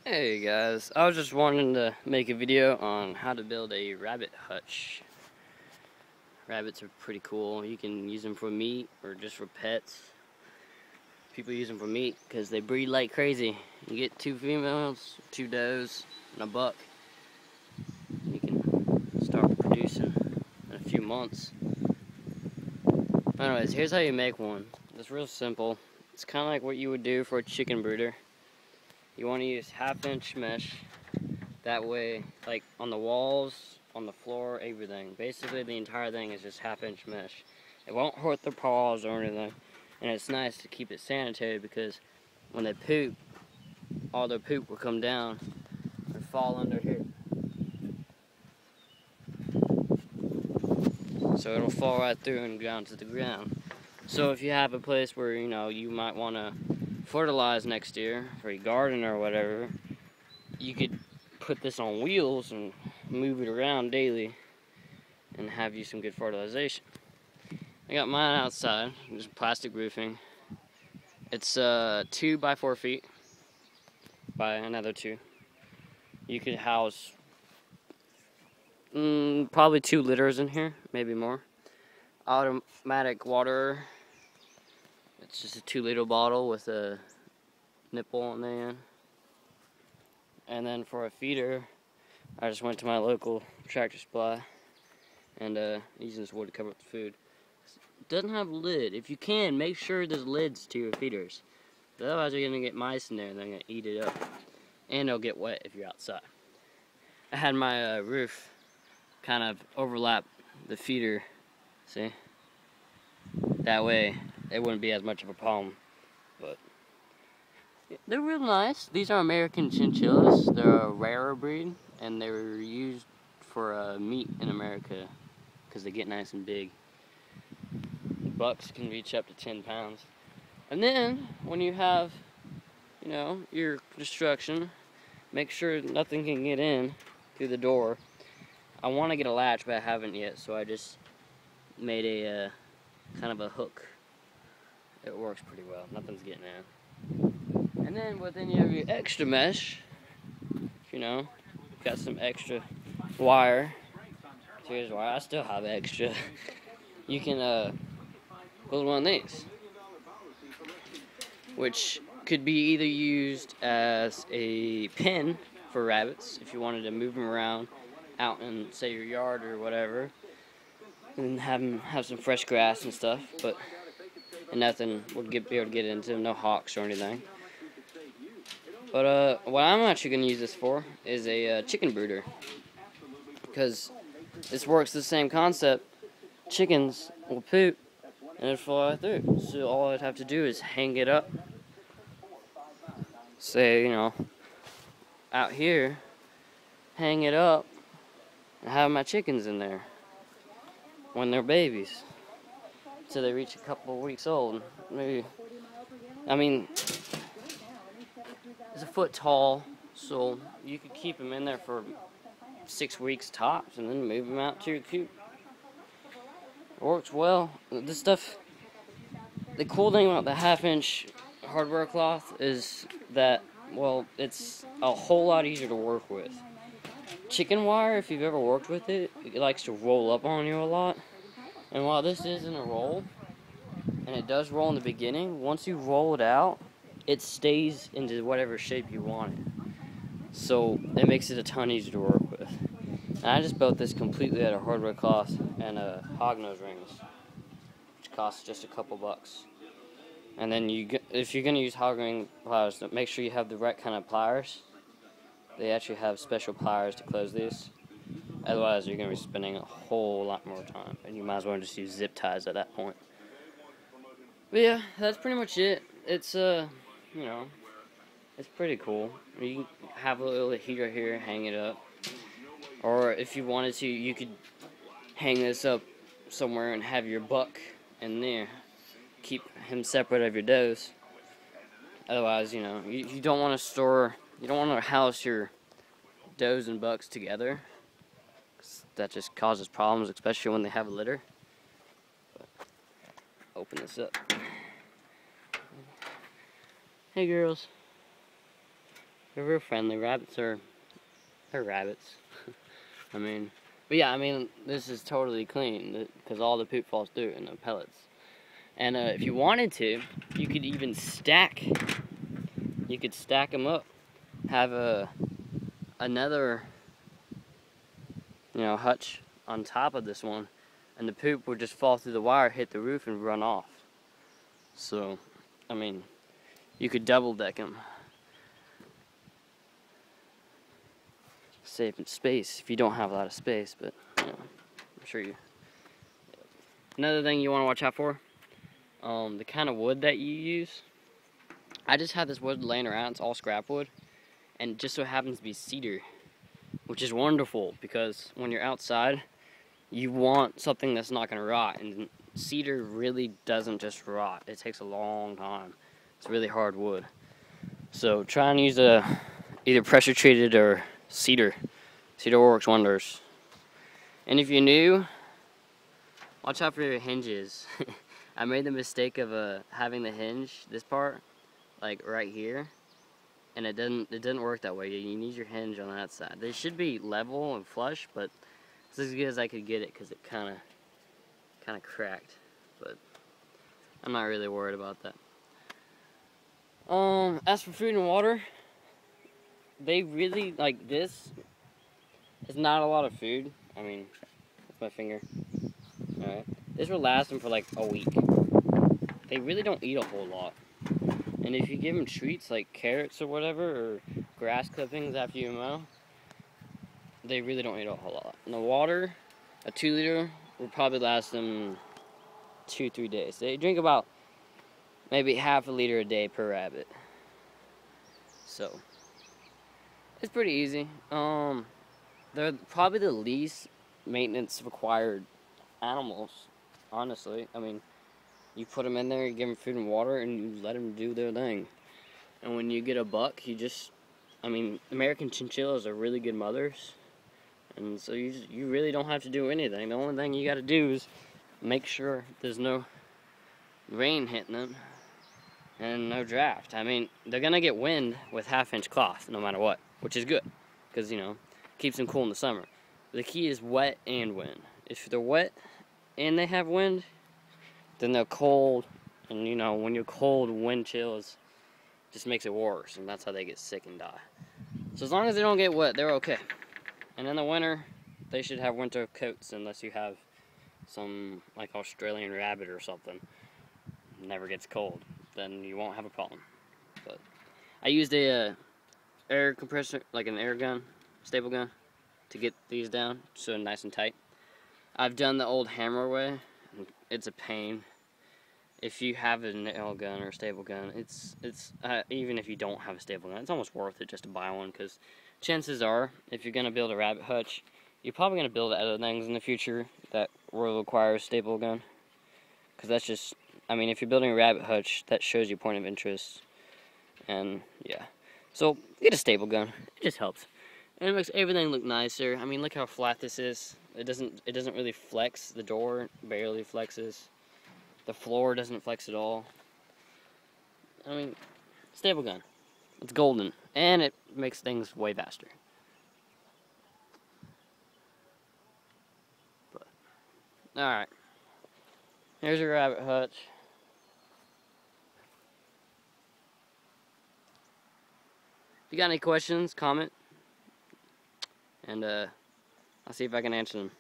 Hey guys, I was just wanting to make a video on how to build a rabbit hutch. Rabbits are pretty cool. You can use them for meat or just for pets. People use them for meat because they breed like crazy. You get 2 females, 2 does, and a buck. You can start producing in a few months. Anyways, here's how you make one. It's real simple. It's kind of like what you would do for a chicken brooder. You want to use 1/2-inch mesh. That way, like on the walls, on the floor, everything. Basically, the entire thing is just 1/2-inch mesh. It won't hurt their paws or anything. And it's nice to keep it sanitary because when they poop, all their poop will come down and fall under here. So it'll fall right through and down to the ground. So if you have a place where, you might want to fertilize next year for your garden or whatever, you could put this on wheels and move it around daily and have you some good fertilization. I got mine outside, just plastic roofing. It's 2 by 4 feet by another 2. You could house probably 2 litters in here, maybe more. Automatic water. It's just a 2-liter bottle with a nipple on the end. And then for a feeder, I just went to my local Tractor Supply and using this wood to cover up the food. It doesn't have a lid. If you can, make sure there's lids to your feeders. Otherwise you're going to get mice in there and they're going to eat it up. And they'll get wet if you're outside. I had my roof kind of overlap the feeder, see? That way it wouldn't be as much of a problem. But they're real nice. These are American chinchillas. They're a rarer breed, and they were used for meat in America because they get nice and big. Bucks can reach up to 10 pounds. And then, when you have, your construction, make sure nothing can get in through the door. I want to get a latch, but I haven't yet, so I just made a kind of a hook. It works pretty well. Nothing's getting in. And then within you have your extra mesh, got some extra wire. Here's wire. I still have extra. You can build one of these, which could be either used as a pen for rabbits if you wanted to move them around out in, say, your yard or whatever, and have some fresh grass and stuff, and nothing would be able to get into them, no hawks or anything. But what I'm actually going to use this for is a chicken brooder, because this works the same concept. Chickens will poop and it'll fly through, so all I'd have to do is hang it up, say, out here, hang it up, and have my chickens in there when they're babies, till they reach a couple of weeks old. Maybe, it's a foot tall, so you could keep them in there for 6 weeks tops, and then move them out to your coop. It works well. This stuff, the cool thing about the 1/2-inch hardware cloth is that, it's a whole lot easier to work with. Chicken wire, if you've ever worked with it, it likes to roll up on you a lot. And while this isn't a roll, and it does roll in the beginning, once you roll it out, it stays into whatever shape you want it. So it makes it a ton easier to work with. And I just built this completely out of hardware cloth and hognose rings, which costs just a couple bucks. And then if you're going to use hog ring pliers, make sure you have the right kind of pliers. They actually have special pliers to close these. Otherwise, you're going to be spending a whole lot more time, and you might as well just use zip ties at that point. But yeah, that's pretty much it. It's it's pretty cool. You can have a little heater here, hang it up. Or if you wanted to, you could hang this up somewhere and have your buck in there. Keep him separate of your does. Otherwise, you don't want to house your does and bucks together. That just causes problems, especially when they have a litter. But open this up. Hey girls. They're real friendly. They're rabbits. I mean, but yeah, I mean, this is totally clean because all the poop falls through in the pellets. And if you wanted to, you could even stack. You could stack them up. Have another, hutch on top of this one, and the poop would just fall through the wire, hit the roof, and run off. So, I mean, you could double deck them. Saving space if you don't have a lot of space, but I'm sure you. Another thing you want to watch out for, the kind of wood that you use. I just have this wood laying around. It's all scrap wood, and it just so happens to be cedar, which is wonderful because when you're outside, you want something that's not going to rot, and cedar really doesn't just rot. It takes a long time. It's really hard wood. So try and use either pressure treated or cedar. Cedar works wonders. And if you're new, watch out for your hinges. I made the mistake of having the hinge, this part, like right here, and it didn't work that way. You need your hinge on that side. They should be level and flush, but it's as good as I could get it because it kind of cracked. But I'm not really worried about that. As for food and water, they really, like, this is not a lot of food. I mean, with my finger. Alright. This will last them for like a week. They really don't eat a whole lot. And if you give them treats like carrots or whatever, or grass clippings after you mow, they really don't eat a whole lot. And the water, a 2 liter, will probably last them 2-3 days. They drink about maybe half a liter a day per rabbit. So it's pretty easy. They're probably the least maintenance required animals, honestly. I mean, you put them in there, you give them food and water, and you let them do their thing. And when you get a buck, American chinchillas are really good mothers. And so you really don't have to do anything. The only thing you got to do is make sure there's no rain hitting them and no draft. I mean, they're going to get wind with 1/2-inch cloth no matter what, which is good because, keeps them cool in the summer. The key is wet and wind. If they're wet and they have wind, then they're cold. And, when you're cold, wind chills just makes it worse. And that's how they get sick and die. So as long as they don't get wet, they're okay. And in the winter, they should have winter coats unless you have some, like, Australian rabbit or something. Never gets cold. Then you won't have a problem. But I used a air compressor, like an air gun, staple gun, to get these down so nice and tight. I've done the old hammer way. It's a pain. If you have a nail gun or a staple gun, it's even if you don't have a staple gun, it's almost worth it just to buy one, because chances are, if you're going to build a rabbit hutch, you're probably going to build other things in the future that will require a staple gun. Because that's just, if you're building a rabbit hutch, that shows your point of interest. And, yeah. So, get a staple gun. It just helps. And it makes everything look nicer. Look how flat this is. It doesn't really flex. The door barely flexes. The floor doesn't flex at all. Staple gun. It's golden. And it makes things way faster. But, alright. Here's your rabbit hutch. If you got any questions, comment. And I'll see if I can answer them.